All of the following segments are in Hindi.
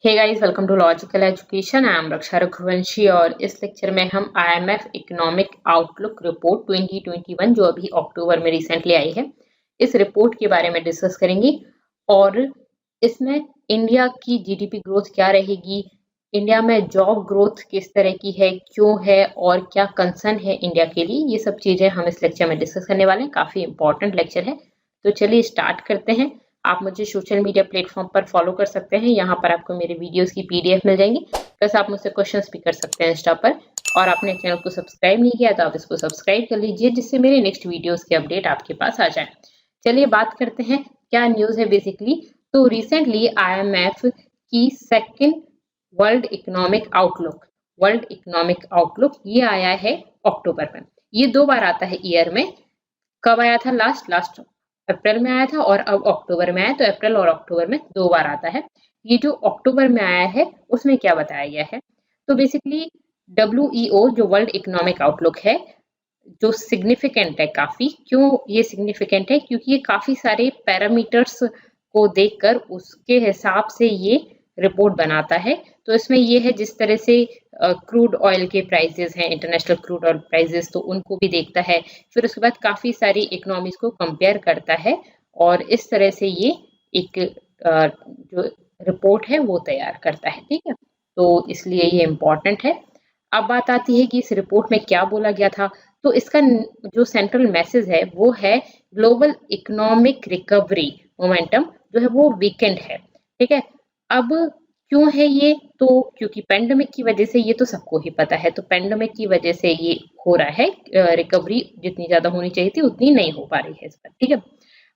Hey guys, welcome to logical education. I am Raksha Raghuvanshi और इस लेक्चर में हम आईएमएफ इकोनॉमिक आउटलुक रिपोर्ट 2021 जो अभी अक्टूबर में रिसेंटली आई है, इस रिपोर्ट के बारे में डिस्कस करेंगे। और इसमें इंडिया की जीडीपी ग्रोथ क्या रहेगी, इंडिया में जॉब ग्रोथ किस तरह की है, क्यों है और क्या कंसर्न है इंडिया के लिए, ये सब चीजें हम इस लेक्चर में डिस्कस करने वाले हैं। काफी इंपॉर्टेंट लेक्चर है, तो चलिए स्टार्ट करते हैं। आप मुझे सोशल मीडिया प्लेटफॉर्म पर फॉलो कर सकते हैं, यहाँ पर आपको मेरे वीडियोस की पीडीएफ मिल जाएंगी, प्लस आप मुझसे क्वेश्चंस भी कर सकते हैं इंस्टा पर। और आपने चैनल को सब्सक्राइब नहीं किया तो आप इसको सब्सक्राइब कर लीजिए, जिससे मेरे नेक्स्ट वीडियोस के अपडेट आपके पास आ जाए। चलिए बात करते हैं क्या न्यूज है बेसिकली। तो रिसेंटली आईएमएफ की सेकेंड वर्ल्ड इकोनॉमिक आउटलुक ये आया है अक्टूबर में। ये 2 बार आता है ईयर में। कब आया था? लास्ट अप्रैल में आया था और अब अक्टूबर में आया। तो अप्रैल और अक्टूबर में 2 बार आता है। ये जो अक्टूबर में आया है उसमें क्या बताया गया है? तो बेसिकली WEO जो वर्ल्ड इकोनॉमिक आउटलुक है, जो सिग्निफिकेंट है काफी। क्यों ये सिग्निफिकेंट है? क्योंकि ये काफी सारे पैरामीटर्स को देखकर उसके हिसाब से ये रिपोर्ट बनाता है। तो इसमें ये है, जिस तरह से क्रूड ऑयल के प्राइसेस हैं, इंटरनेशनल क्रूड ऑयल प्राइसेस, तो उनको भी देखता है। फिर उसके बाद काफी सारी इकोनॉमीज को कंपेयर करता है और इस तरह से ये एक जो रिपोर्ट है वो तैयार करता है। ठीक है, तो इसलिए ये इम्पोर्टेंट है। अब बात आती है कि इस रिपोर्ट में क्या बोला गया था। तो इसका जो सेंट्रल मैसेज है वो है ग्लोबल इकोनॉमिक रिकवरी मोमेंटम जो है वो वीकेंड है। ठीक है, अब क्यों है ये? तो क्योंकि पेंडेमिक की वजह से, ये तो सबको ही पता है, तो पेंडेमिक की वजह से ये हो रहा है। रिकवरी जितनी ज्यादा होनी चाहिए थी उतनी नहीं हो पा रही है इस पर। ठीक है,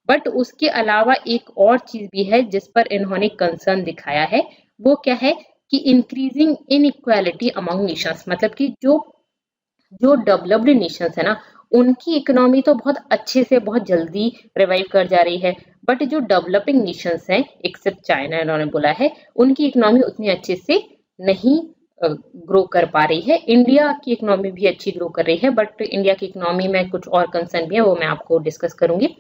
बट उसके अलावा एक और चीज भी है जिस पर इन्होंने कंसर्न दिखाया है। वो क्या है कि इंक्रीजिंग इनइक्वालिटी अमंग नेशंस, मतलब कि जो डेवलप्ड नेशंस है ना, उनकी इकोनॉमी तो बहुत अच्छे से बहुत जल्दी रिवाइव कर जा रही है, बट जो डेवलपिंग नेशंस हैं एक्सेप्ट चाइना, इन्होंने बोला है उनकी इकोनॉमी उतनी अच्छे से नहीं ग्रो कर पा रही है। इंडिया की इकोनॉमी भी अच्छी ग्रो कर रही है, बट इंडिया की इकोनॉमी में कुछ और कंसर्न भी है, वो मैं आपको डिस्कस करूंगी।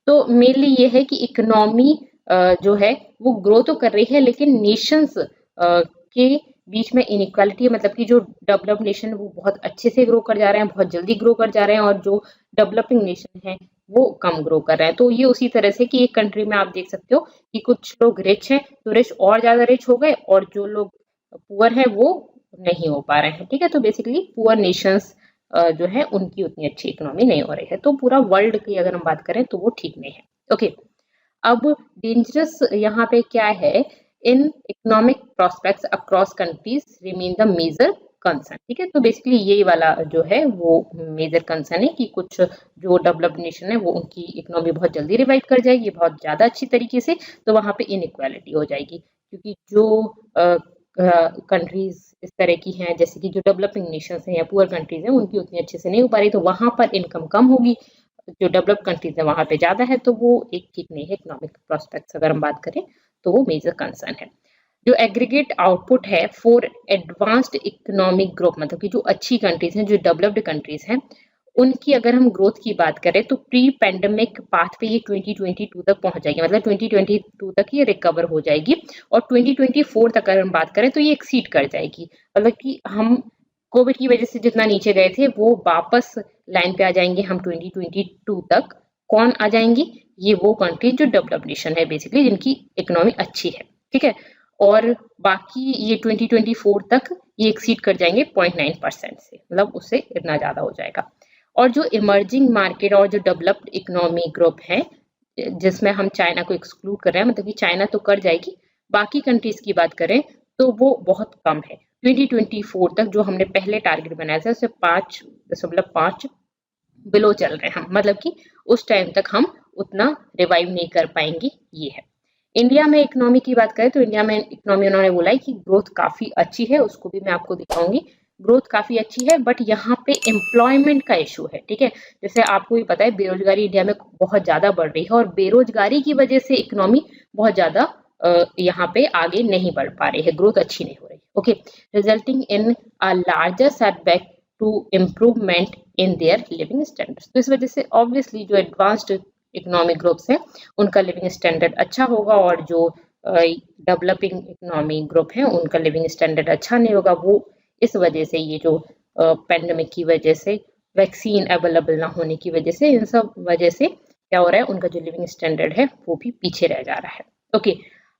तो मेनली ये है कि इकोनॉमी जो है वो ग्रो तो कर रही है, लेकिन नेशंस के बीच में इनइक्वालिटी है, मतलब कि जो डेवलप्ड नेशन वो बहुत अच्छे से ग्रो कर जा रहे हैं, बहुत जल्दी ग्रो कर जा रहे हैं, और जो डेवलपिंग नेशन है वो कम ग्रो कर रहे हैं। तो ये उसी तरह से कि एक कंट्री में आप देख सकते हो कि कुछ लोग रिच हैं तो रिच और ज्यादा रिच हो गए, और जो लोग पुअर है वो नहीं हो पा रहे हैं। ठीक है, तो बेसिकली पुअर नेशंस जो है उनकी उतनी अच्छी इकोनॉमी नहीं हो रही है। तो पूरा वर्ल्ड की अगर हम बात करें तो वो ठीक नहीं है। ओके, अब डेंजरस यहाँ पे क्या है? In economic prospects across countries remain the major concern. ठीक है, तो बेसिकली ये वाला जो है वो मेजर कंसर्न है कि कुछ जो डेवलप्ड नेशन है वो उनकी इकोनॉमी बहुत जल्दी रिवाइव कर जाएगी, बहुत ज्यादा अच्छी तरीके से, तो वहां पे इनइक्वालिटी हो जाएगी। क्योंकि जो कंट्रीज इस तरह की हैं, जैसे कि जो डेवलपिंग नेशंस हैं या पुअर कंट्रीज हैं, उनकी उतनी अच्छे से नहीं हो पा रही, तो वहां पर इनकम कम होगी। जो डेवलप कंट्रीज है वहां पे ज्यादा है, तो वो एक ठीक नहीं है। इकोनॉमिक प्रोस्पेक्ट्स अगर हम बात करें तो वो मेजर कंसर्न है। जो एग्रीगेट आउटपुट है फॉर एडवांस्ड इकोनॉमिक ग्रोथ, मतलब कि जो अच्छी कंट्रीज हैं, जो डेवलप्ड कंट्रीज हैं, उनकी अगर हम ग्रोथ की बात करें तो प्री पैंडेमिक पाथ पे ये 2022 तक पहुंच जाएगी, मतलब 2022 तक ये रिकवर हो जाएगी, और 2024 तक अगर हम बात करें तो ये एक्सीड कर जाएगी। मतलब कि हम कोविड की वजह से जितना नीचे गए थे वो वापस लाइन पे आ जाएंगे हम 2022 तक। कौन आ जाएंगी? ये वो कंट्री जो डेवलप्ड नेशन है बेसिकली, जिनकी इकोनॉमी अच्छी है। ठीक है, और बाकी ये 2024 तक ये एक्सीड कर जाएंगे 0.9% से, मतलब उससे इतना ज्यादा हो जाएगा। और जो इमर्जिंग मार्केट और जो डेवलप्ड इकोनॉमी ग्रुप है, जिसमें हम चाइना को एक्सक्लूड कर रहे हैं, मतलब कि चाइना तो कर जाएगी, बाकी कंट्रीज की बात करें तो वो बहुत कम है। 2024 तक जो हमने पहले टारगेट बनाया था उससे 5.5 बिलो चल रहे हैं हम, मतलब कि उस टाइम तक हम उतना रिवाइव नहीं कर पाएंगे। ये है। इंडिया में इकोनॉमी की बात करें तो इंडिया में इकोनॉमी उन्होंने बोला है कि ग्रोथ काफी अच्छी है, उसको भी मैं आपको दिखाऊंगी। ग्रोथ काफी अच्छी है, बट यहाँ पे एम्प्लॉयमेंट का इशू है। ठीक है, जैसे आपको भी पता है बेरोजगारी इंडिया में बहुत ज्यादा बढ़ रही है, और बेरोजगारी की वजह से इकोनॉमी बहुत ज्यादा यहाँ पे आगे नहीं बढ़ पा रही है, ग्रोथ अच्छी नहीं हो रही। Okay, resulting in a larger setback to improvement in their living standards. तो इस वजह से ऑब्वियसली जो एडवांस्ड इकोनॉमिक ग्रुप्स हैं उनका लिविंग स्टैंडर्ड अच्छा होगा, और जो डेवलपिंग इकोनॉमी ग्रुप है उनका लिविंग स्टैंडर्ड अच्छा नहीं होगा। वो इस वजह से ये जो पेंडेमिक की वजह से, वैक्सीन अवेलेबल ना होने की वजह से, इन सब वजह से क्या हो रहा है, उनका जो लिविंग स्टैंडर्ड है वो भी पीछे रह जा रहा है। ओके,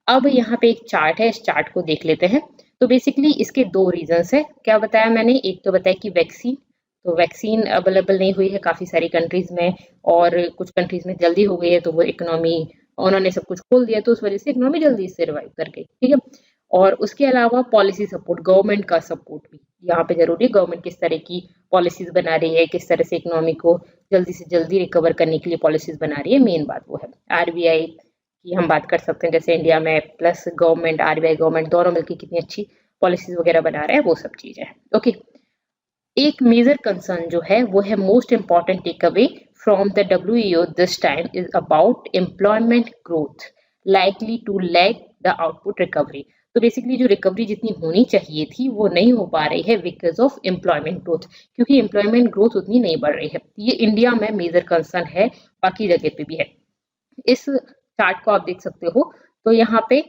अब यहाँ पे एक चार्ट है, इस चार्ट को देख लेते हैं। तो बेसिकली इसके दो रीजंस है। क्या बताया मैंने, एक तो बताया कि वैक्सीन, तो वैक्सीन अवेलेबल नहीं हुई है काफी सारी कंट्रीज में, और कुछ कंट्रीज में जल्दी हो गई है, तो वो इकोनॉमी, उन्होंने सब कुछ खोल दिया तो उस वजह से इकोनॉमी जल्दी सर्वाइव कर गई। ठीक है, और उसके अलावा पॉलिसी सपोर्ट, गवर्नमेंट का सपोर्ट भी यहाँ पे जरूरी है। गवर्नमेंट किस तरह की पॉलिसीज बना रही है, किस तरह से इकोनॉमी को जल्दी से जल्दी रिकवर करने के लिए पॉलिसीज बना रही है, मेन बात वो है। आरबीआई की हम बात कर सकते हैं, जैसे इंडिया में प्लस गवर्नमेंट, आरबीआई गवर्नमेंट दोनों मिलकर कितनी अच्छी पॉलिसीज वगैरह बना रहे हैं, वो सब चीजें हैं। ओके, एक मेजर कंसर्न जो है वो है most important take away from the WEO this time is about employment growth likely to lag the output recovery. तो बेसिकली जो रिकवरी जितनी होनी चाहिए थी वो नहीं हो पा रही है बिकॉज ऑफ एम्प्लॉयमेंट ग्रोथ, क्योंकि एम्प्लॉयमेंट ग्रोथ उतनी नहीं बढ़ रही है। ये इंडिया में मेजर कंसर्न है, बाकी जगह पे भी है। इस चार्ट को आप देख सकते हो, तो यहाँ पे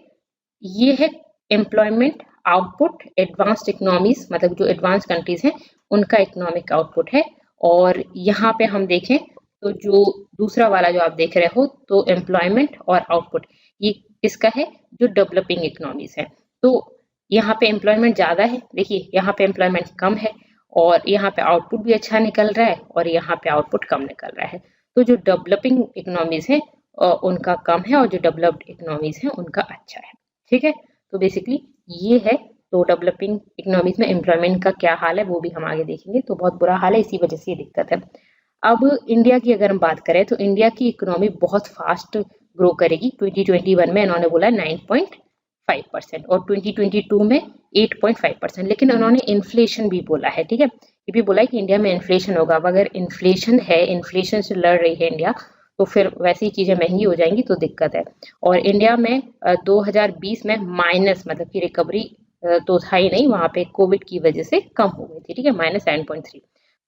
ये है एम्प्लॉयमेंट आउटपुट, एडवांस्ड इकोनॉमीज, मतलब जो एडवांस कंट्रीज हैं उनका इकोनॉमिक आउटपुट है। और यहाँ पे हम देखें तो जो दूसरा वाला जो आप देख रहे हो, तो एम्प्लॉयमेंट और आउटपुट, ये किसका है, जो डेवलपिंग इकोनॉमीज है। तो यहाँ पे एम्प्लॉयमेंट ज्यादा है, देखिए यहाँ पे एम्प्लॉयमेंट कम है, और यहाँ पे आउटपुट भी अच्छा निकल रहा है, और यहाँ पे आउटपुट कम निकल रहा है। तो जो डेवलपिंग इकोनॉमीज है उनका कम है, और जो डेवलप्ड इकोनॉमीज है उनका अच्छा है। ठीक है, तो बेसिकली ये है। तो डेवलपिंग इकोनॉमीज में एम्प्लॉयमेंट का क्या हाल है वो भी हम आगे देखेंगे, तो बहुत बुरा हाल है, इसी वजह से ये दिक्कत है। अब इंडिया की अगर हम बात करें तो इंडिया की इकोनॉमी बहुत फास्ट ग्रो करेगी। 2021 में इन्होंने बोला 9.5% और 2022 में 8.5%, लेकिन उन्होंने इन्फ्लेशन भी बोला है। ठीक है, ये भी बोला है कि इंडिया में इन्फ्लेशन होगा। अब अगर इन्फ्लेशन है, इन्फ्लेशन से लड़ रही है इंडिया, तो फिर वैसी चीजें महंगी हो जाएंगी तो दिक्कत है। और इंडिया में 2020 में माइनस, मतलब कि रिकवरी तो था ही नहीं, वहां पे कोविड की वजह से कम हो गई थी। ठीक है, -9.3।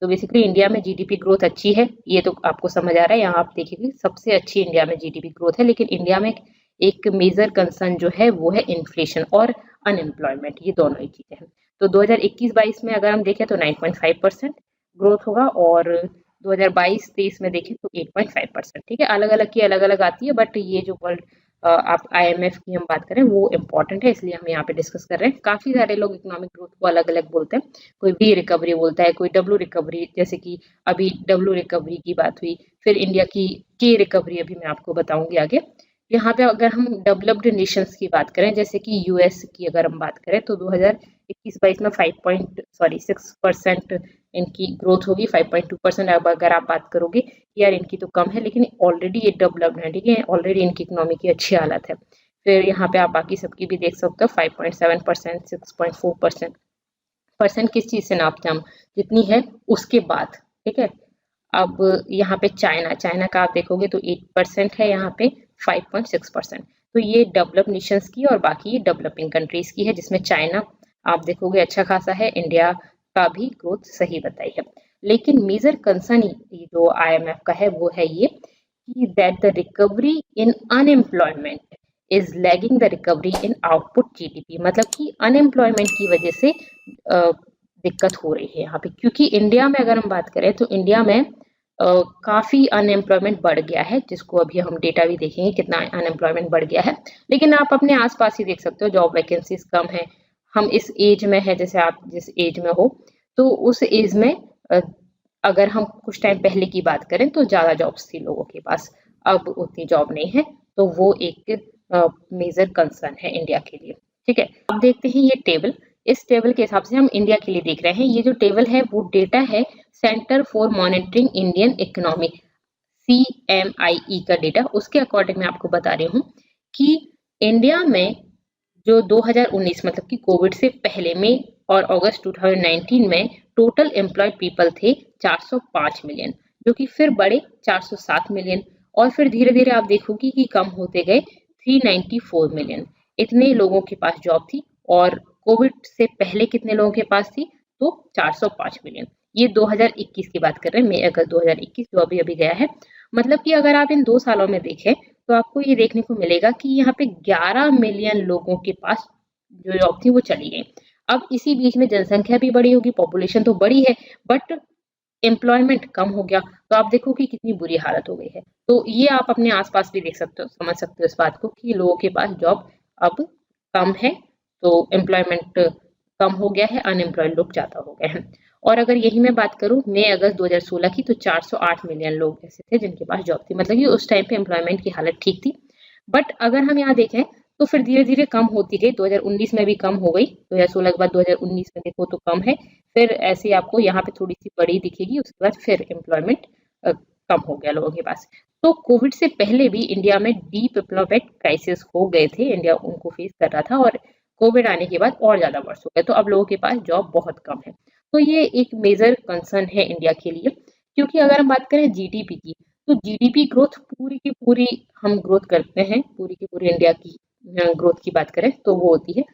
तो बेसिकली इंडिया में जीडीपी ग्रोथ अच्छी है, ये तो आपको समझ आ रहा है। यहाँ आप देखिए सबसे अच्छी इंडिया में जीडीपी ग्रोथ है, लेकिन इंडिया में एक मेजर कंसर्न जो है वो है इन्फ्लेशन और अनएम्प्लॉयमेंट, ये दोनों ही चीजें हैं। तो 2021-22 में अगर हम देखें तो 9.5% ग्रोथ होगा, और 2022-23 में देखें तो 8.5%। ठीक है, अलग अलग की अलग अलग आती है, बट ये जो वर्ल्ड आप आईएमएफ की हम बात करें वो इम्पोर्टेंट है, इसलिए हम यहाँ पे डिस्कस कर रहे हैं। काफी सारे लोग इकोनॉमिक ग्रोथ को अलग अलग बोलते हैं, कोई वी रिकवरी बोलता है, कोई डब्ल्यू रिकवरी, जैसे कि अभी डब्ल्यू रिकवरी की बात हुई, फिर इंडिया की के रिकवरी अभी मैं आपको बताऊंगी आगे। यहाँ पे अगर हम डेवलप्ड नेशंस की बात करें, जैसे कि यूएस की अगर हम बात करें, तो 2021-22 में 6% इनकी ग्रोथ होगी। 5.2%। अब अगर आप बात करोगे यार इनकी तो कम है, लेकिन ऑलरेडी ये डेवलप्ड है। ठीक है, ऑलरेडी इनकी इकोनॉमी की अच्छी हालत है। फिर यहाँ पे आप बाकी सबकी भी देख सकते हो, 5.7%, 6.4%। परसेंट किस चीज से नापते हैं हम, जितनी है उसके बाद। ठीक है, अब यहाँ पे चाइना का आप देखोगे तो 8% है, यहाँ पे 5.6%। तो ये डेवलप्ड नेशंस की और बाकी डेवलपिंग कंट्रीज की है, जिसमें चाइना आप देखोगे अच्छा खासा है, इंडिया का भी ग्रोथ सही बताई है। लेकिन मेजर कंसर्न जो आईएमएफ का है वो है ये कि that the recovery in unemployment is lagging the recovery in output GDP, मतलब कि अनएम्प्लॉयमेंट की वजह से दिक्कत हो रही है यहाँ पे। क्योंकि इंडिया में अगर हम बात करें तो इंडिया में काफी अनएम्प्लॉयमेंट बढ़ गया है, जिसको अभी हम डेटा भी देखेंगे कितना अनएम्प्लॉयमेंट बढ़ गया है। लेकिन आप अपने आसपास ही देख सकते हो जॉब वैकेंसीज कम है। हम इस एज में है, जैसे आप जिस एज में हो, तो उस एज में अगर हम कुछ टाइम पहले की बात करें तो ज्यादा जॉब्स थी लोगों के पास, अब उतनी जॉब नहीं है। तो वो एक मेजर कंसर्न है इंडिया के लिए। ठीक है, अब देखते हैं ये टेबल। इस टेबल के हिसाब से हम इंडिया के लिए देख रहे हैं। ये जो टेबल है वो डेटा है centre for monitoring Indian economy, CMIE का डेटा। उसके अकॉर्डिंग मैं आपको बता रही हूँ कि इंडिया में जो 2019 मतलब कि कोविड से पहले में और अगस्त 2019 में टोटल एम्प्लॉयड पीपल थे 405 मिलियन, जो कि फिर बढ़े 407 मिलियन, और फिर धीरे धीरे आप देखोगे कि कम होते गए 394 मिलियन। इतने लोगों के पास जॉब थी। और कोविड से पहले कितने लोगों के पास थी, तो 405 मिलियन। ये 2021 की बात कर रहे हैं, मई अगस्त 2021 जो अभी अभी गया है। मतलब कि अगर आप इन 2 सालों में देखें तो आपको ये देखने को मिलेगा कि यहाँ पे 11 मिलियन लोगों के पास जो जॉब थी वो चली गई। अब इसी बीच में जनसंख्या भी बड़ी होगी, पॉपुलेशन तो बड़ी है, बट एम्प्लॉयमेंट कम हो गया, तो आप देखो कि कितनी बुरी हालत हो गई है। तो ये आप अपने आसपास भी देख सकते हो, समझ सकते हो इस बात को कि लोगों के पास जॉब अब कम है, तो एम्प्लॉयमेंट कम हो गया है, अनएम्प्लॉयड लोग ज्यादा हो गए हैं। और अगर यही मैं बात करूं मई अगस्त 2016 की, तो 408 मिलियन लोग ऐसे थे जिनके पास जॉब थी, मतलब कि उस टाइम पे एम्प्लॉयमेंट की हालत ठीक थी। बट अगर हम यहाँ देखें तो फिर धीरे धीरे कम होती गई, 2019 में भी कम हो गई, 2016 के बाद 2019 में देखो तो कम है, फिर ऐसे आपको यहाँ पे थोड़ी सी बड़ी दिखेगी, उसके बाद फिर एम्प्लॉयमेंट कम हो गया लोगों के पास। तो कोविड से पहले भी इंडिया में डीप एम्प्लॉयमेंट क्राइसिस हो गए थे, इंडिया उनको फेस कर रहा था, और कोविड आने के बाद और ज्यादा वर्ष हो गए, तो अब लोगों के पास जॉब बहुत कम है। तो ये एक मेजर कंसर्न है इंडिया के लिए, क्योंकि अगर हम बात करें जीडीपी की, तो जीडीपी ग्रोथ पूरी की पूरी हम ग्रोथ करते हैं, पूरी की पूरी इंडिया की ग्रोथ की बात करें तो वो होती है,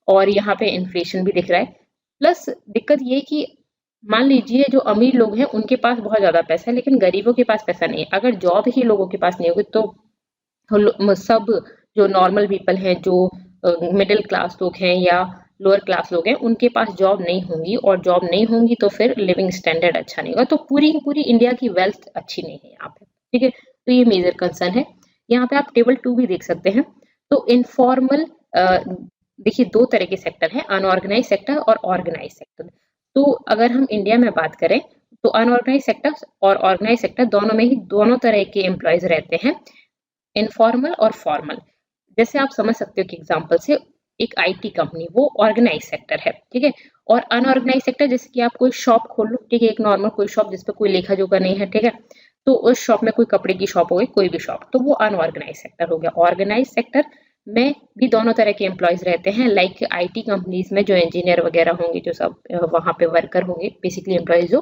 और यहाँ पे इन्फ्लेशन भी दिख रहा है। प्लस दिक्कत ये कि मान लीजिए जो अमीर लोग हैं उनके पास बहुत ज्यादा पैसा है, लेकिन गरीबों के पास पैसा नहीं है। अगर जॉब ही लोगों के पास नहीं होगी तो सब जो नॉर्मल पीपल हैं, जो मिडिल क्लास लोग हैं या लोअर क्लास लोग हैं, उनके पास जॉब नहीं होंगी, और जॉब नहीं होंगी तो फिर लिविंग स्टैंडर्ड अच्छा नहीं होगा, तो पूरी की पूरी इंडिया की वेल्थ अच्छी नहीं है यहाँ पे। ठीक है, तो ये मेजर कंसर्न है। यहाँ पे आप टेबल 2 भी देख सकते हैं। तो इनफॉर्मल, देखिए दो तरह के सेक्टर हैं, अनऑर्गेनाइज सेक्टर और ऑर्गेनाइज सेक्टर। तो अगर हम इंडिया में बात करें तो अनऑर्गेनाइज सेक्टर और ऑर्गेनाइज सेक्टर दोनों में ही दोनों तरह के एम्प्लॉयज रहते हैं, इनफॉर्मल और फॉर्मल। जैसे आप समझ सकते हो कि एग्जांपल से एक आईटी कंपनी वो ऑर्गेनाइज सेक्टर है, ठीक है, और अनऑर्गेनाइज सेक्टर जैसे कि आप कोई शॉप खोल लो, ठीक है, एक नॉर्मल कोई शॉप जिसपे कोई लेखा जोखा नहीं है, ठीक है, तो उस शॉप में कोई कपड़े की शॉप हो गई, कोई भी शॉप, तो वो अनऑर्गेनाइज सेक्टर हो गया। ऑर्गेनाइज सेक्टर में भी दोनों तरह के एम्प्लॉयज रहते हैं, लाइक आईटी कंपनीज में जो इंजीनियर वगैरह होंगे, जो सब वहां पे वर्कर होंगे, बेसिकली एम्प्लॉयज हो,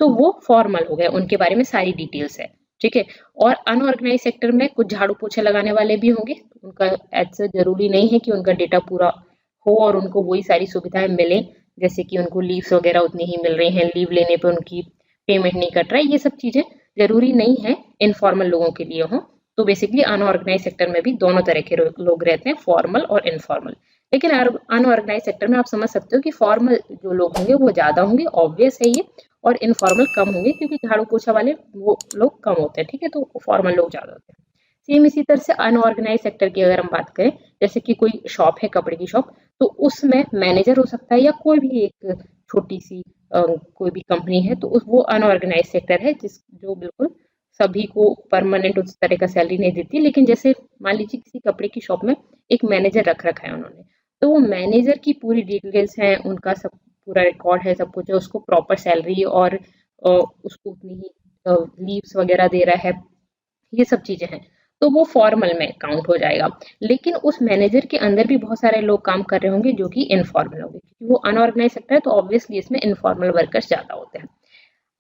तो वो फॉर्मल हो गए, उनके बारे में सारी डिटेल्स है, ठीक है। और अनऑर्गेनाइज सेक्टर में कुछ झाड़ू पोछे लगाने वाले भी होंगे, उनका ऐसा जरूरी नहीं है कि उनका डेटा पूरा हो और उनको वही सारी सुविधाएं मिले, जैसे कि उनको लीव्स वगैरह उतनी ही मिल रही हैं, लीव लेने पे उनकी पेमेंट नहीं कट रहा है, ये सब चीजें जरूरी नहीं है इनफॉर्मल लोगों के लिए हो। तो बेसिकली अनऑर्गेनाइज सेक्टर में भी दोनों तरह के लोग रहते हैं, फॉर्मल और इनफॉर्मल। लेकिन अनऑर्गेनाइज सेक्टर में आप समझ सकते हो कि फॉर्मल जो लोग होंगे वो ज्यादा होंगे, ऑब्वियस है ये, और इनफॉर्मल कम होंगे, क्योंकि झाड़ू पोछा वाले वो लोग कम होते हैं, ठीक है, तो फॉर्मल लोग ज्यादा होते हैं। सेम इसी तरह से अनऑर्गेनाइज सेक्टर की अगर हम बात करें, जैसे कि कोई शॉप है, कपड़े की शॉप, तो उसमें मैनेजर हो सकता है, या कोई भी एक छोटी सी कोई भी कंपनी है, तो वो अनऑर्गेनाइज सेक्टर है, जो बिल्कुल सभी को परमानेंट उस तरह का सैलरी नहीं देती। लेकिन जैसे मान लीजिए किसी कपड़े की शॉप में एक मैनेजर रख रखा है उन्होंने, तो वो मैनेजर की पूरी डिटेल्स हैं, उनका सब पूरा रिकॉर्ड है, सब कुछ है, उसको प्रॉपर सैलरी और उसको उतनी ही लीव्स वगैरह दे रहा है, ये सब चीजें हैं, तो वो फॉर्मल में काउंट हो जाएगा। लेकिन उस मैनेजर के अंदर भी बहुत सारे लोग काम कर रहे होंगे जो कि इनफॉर्मल होंगे, क्योंकि वो अनऑर्गेनाइज सेक्टर है, तो ऑब्वियसली इसमें इनफॉर्मल वर्कर्स ज्यादा होते हैं।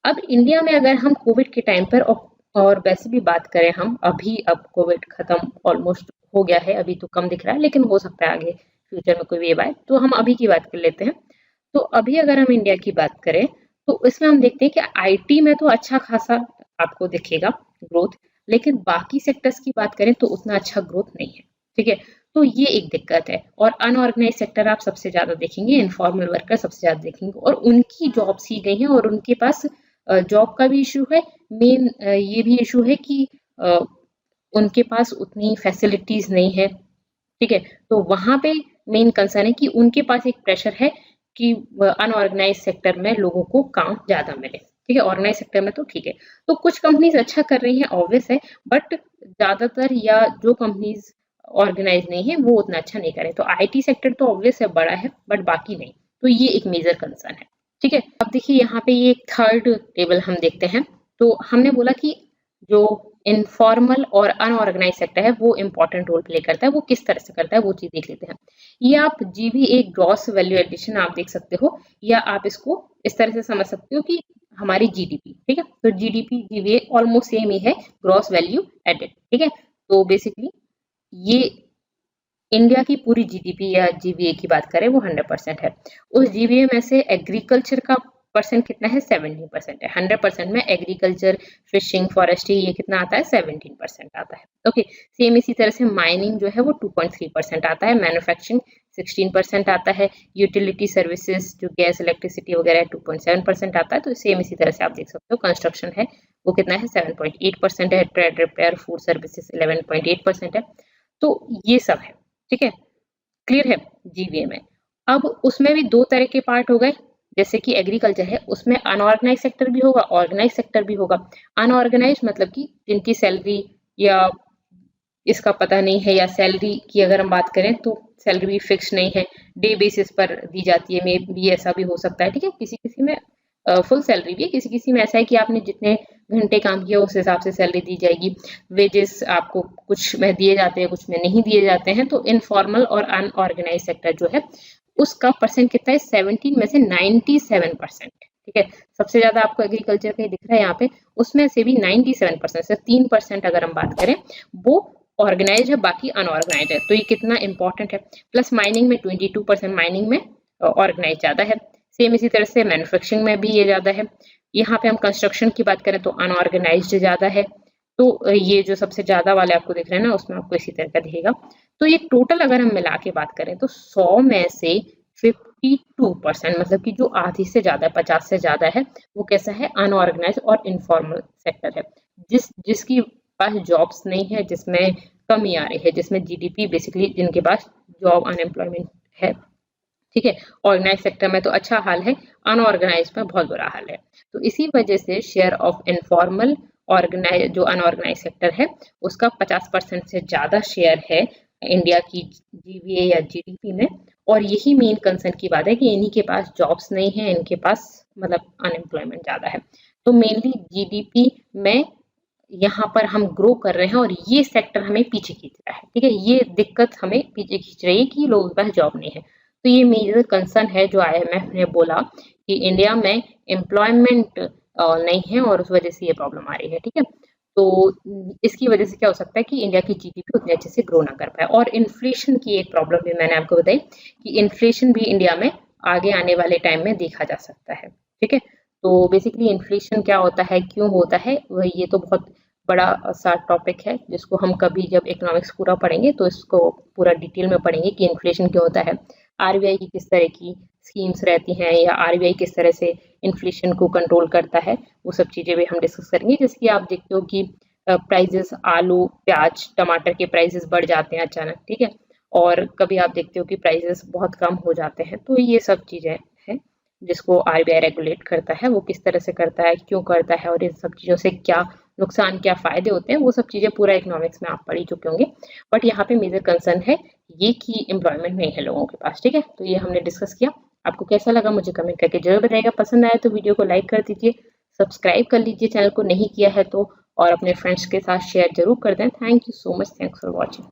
अब इंडिया में अगर हम कोविड के टाइम पर और वैसे भी बात करें हम अभी, अब कोविड खत्म ऑलमोस्ट हो गया है, अभी तो कम दिख रहा है, लेकिन हो सकता है आगे फ्यूचर में कोई वेव आए, तो हम अभी की बात कर लेते हैं। तो अभी अगर हम इंडिया की बात करें तो इसमें हम देखते हैं कि आईटी में तो अच्छा खासा आपको दिखेगा ग्रोथ, लेकिन बाकी सेक्टर्स की बात करें तो उतना अच्छा ग्रोथ नहीं है, ठीक है, तो ये एक दिक्कत है। और अनऑर्गेनाइज सेक्टर आप सबसे ज्यादा देखेंगे, इनफॉर्मल वर्कर सबसे ज्यादा देखेंगे, और उनकी जॉब्स ही गई हैं, और उनके पास जॉब का भी इशू है, मेन ये भी इशू है कि उनके पास उतनी फैसिलिटीज नहीं है, ठीक है, तो वहां पे मेन कंसर्न है कि उनके पास एक प्रेशर है कि अनऑर्गेनाइज सेक्टर में लोगों को काम ज्यादा मिले, ठीक है, ऑर्गेनाइज सेक्टर में तो ठीक है। तो कुछ कंपनीज अच्छा कर रही हैं, ऑब्वियस है, बट ज्यादातर या जो कंपनीज ऑर्गेनाइज नहीं है वो उतना अच्छा नहीं करे। तो आईटी सेक्टर तो ऑब्वियस है, बड़ा है, बट बाकी नहीं, तो ये एक मेजर कंसर्न है, ठीक है। अब देखिए यहाँ पे ये थर्ड टेबल हम देखते हैं, तो हमने बोला कि जो इनफॉर्मल और अनऑर्गेनाइज सेक्टर है वो इंपॉर्टेंट रोल प्ले करता है, वो किस तरह से करता है वो चीज देख लेते हैं। ये आप जीबीए ग्रॉस वैल्यू एडिशन आप देख सकते हो, या आप इसको इस तरह से समझ सकते हो कि हमारी जीडीपी, ठीक है, तो जीडीपी जीबीए ऑलमोस्ट सेम ही है, ग्रॉस वैल्यू एडेड, ठीक है। तो बेसिकली ये इंडिया की पूरी जीडीपी या जीबीए की बात करें वो 100% है। उस जीबीए में से एग्रीकल्चर का परसेंट कितना है 17% है। 100% में एग्रीकल्चर, फिशिंग, फॉरेस्ट्री ये कितना आता है 17% आता है। ओके, सेम इसी तरह से माइनिंग जो है वो 2.3% आता है, मैन्युफैक्चरिंग 16% आता है, यूटिलिटी सर्विसेज जो गैस इलेक्ट्रिसिटी वगैरह 2.7% आता है। तो सेम इसी तरह से आप देख सकते हो कंस्ट्रक्शन है वो कितना है 7.8% है, ट्रेड रिपेयर फूड सर्विसेज 11.8% है। तो ये सब है, ठीक है, क्लियर है जीवीए में। अब उसमें भी दो तरह के पार्ट हो गए, जैसे कि एग्रीकल्चर है उसमें अनऑर्गेनाइज सेक्टर भी होगा, ऑर्गेनाइज सेक्टर भी होगा। अनऑर्गेनाइज मतलब कि जिनकी सैलरी या इसका पता नहीं है, या सैलरी की अगर हम बात करें तो सैलरी भी फिक्स नहीं है, डे बेसिस पर दी जाती है, मे भी ऐसा भी हो सकता है, ठीक है। किसी किसी में फुल सैलरी भी है, किसी किसी में ऐसा है कि आपने जितने घंटे काम किया उस हिसाब से सैलरी दी जाएगी। वेजेस आपको कुछ में दिए जाते हैं, कुछ में नहीं दिए जाते हैं। तो इनफॉर्मल और अनऑर्गेनाइज सेक्टर जो है उसका परसेंट कितना है 17 में से 97%, ठीक है। सबसे ज्यादा आपको एग्रीकल्चर का ही दिख रहा है यहाँ पे, उसमें से भी 97% से 3% अगर हम बात करें वो ऑर्गेनाइज है, बाकी अनऑर्गेनाइज है। तो ये कितना इंपॉर्टेंट है। प्लस माइनिंग में 22%, माइनिंग में ऑर्गेनाइज ज्यादा है। सेम इसी तरह से मैन्युफैक्चरिंग में भी ये ज्यादा है। यहाँ पे हम कंस्ट्रक्शन की बात करें तो अनऑर्गेनाइज्ड ज्यादा है। तो ये जो सबसे ज्यादा वाले आपको दिख रहे हैं ना उसमें आपको इसी तरह का दिखेगा। तो ये टोटल अगर हम मिला के बात करें तो 100 में से 52% मतलब कि जो आधी से ज्यादा 50 से ज्यादा है वो कैसा है अनऑर्गेनाइज और इनफॉर्मल सेक्टर है, जिसकी पास जॉब्स नहीं है, जिसमें कमी आ रही है, जिसमें जीडीपी बेसिकली जिनके पास जॉब अनएम्प्लॉयमेंट है, ठीक है। ऑर्गेनाइज सेक्टर में तो अच्छा हाल है, अनऑर्गेनाइज में बहुत बुरा हाल है। तो इसी वजह से शेयर ऑफ इनफॉर्मल ऑर्गेनाइज जो अनऑर्गेनाइज सेक्टर है उसका 50% से ज्यादा शेयर है इंडिया की जीवीए या जीडीपी में। और यही मेन कंसर्न की बात है कि इन्हीं के पास जॉब्स नहीं है, इनके पास मतलब अनएम्प्लॉयमेंट ज्यादा है। तो मेनली जीडीपी में यहाँ पर हम ग्रो कर रहे हैं और ये सेक्टर हमें पीछे खींच रहा है, ठीक है। ये दिक्कत हमें पीछे खींच रही है कि लोगों के पास जॉब नहीं है। तो ये मेजर कंसर्न है जो आईएमएफ ने बोला कि इंडिया में एम्प्लॉयमेंट नहीं है और उस वजह से ये प्रॉब्लम आ रही है, ठीक है। तो इसकी वजह से क्या हो सकता है कि इंडिया की जीडीपी उतने अच्छे से ग्रो ना कर पाए। और इन्फ्लेशन की एक प्रॉब्लम भी मैंने आपको बताई कि इन्फ्लेशन भी इंडिया में आगे आने वाले टाइम में देखा जा सकता है, ठीक है। तो बेसिकली इन्फ्लेशन क्या होता है, क्यों होता है, ये तो बहुत बड़ा सा टॉपिक है जिसको हम कभी जब इकोनॉमिक्स पूरा पढ़ेंगे तो इसको पूरा डिटेल में पढ़ेंगे कि इन्फ्लेशन क्यों होता है, आरबीआई की किस तरह की स्कीम्स रहती हैं, या आरबीआई किस तरह से इन्फ्लेशन को कंट्रोल करता है, वो सब चीज़ें भी हम डिस्कस करेंगे। जैसे कि आप देखते हो कि प्राइजेस आलू, प्याज, टमाटर के प्राइजेस बढ़ जाते हैं अचानक, ठीक है। और कभी आप देखते हो कि प्राइजेस बहुत कम हो जाते हैं। तो ये सब चीज़ें हैं जिसको आरबीआई रेगुलेट करता है, वो किस तरह से करता है, क्यों करता है, और इन सब चीज़ों से क्या नुकसान, क्या फायदे होते हैं, वो सब चीज़ें पूरा इकोनॉमिक्स में आप पढ़ ही चुके होंगे। बट यहाँ पे मेजर कंसर्न है ये कि एम्प्लॉयमेंट नहीं है लोगों के पास, ठीक है। तो ये हमने डिस्कस किया। आपको कैसा लगा मुझे कमेंट करके जरूर बताइएगा। पसंद आया तो वीडियो को लाइक कर दीजिए, सब्सक्राइब कर लीजिए चैनल को नहीं किया है तो, और अपने फ्रेंड्स के साथ शेयर जरूर कर दें। Thank you so much, thanks for watching.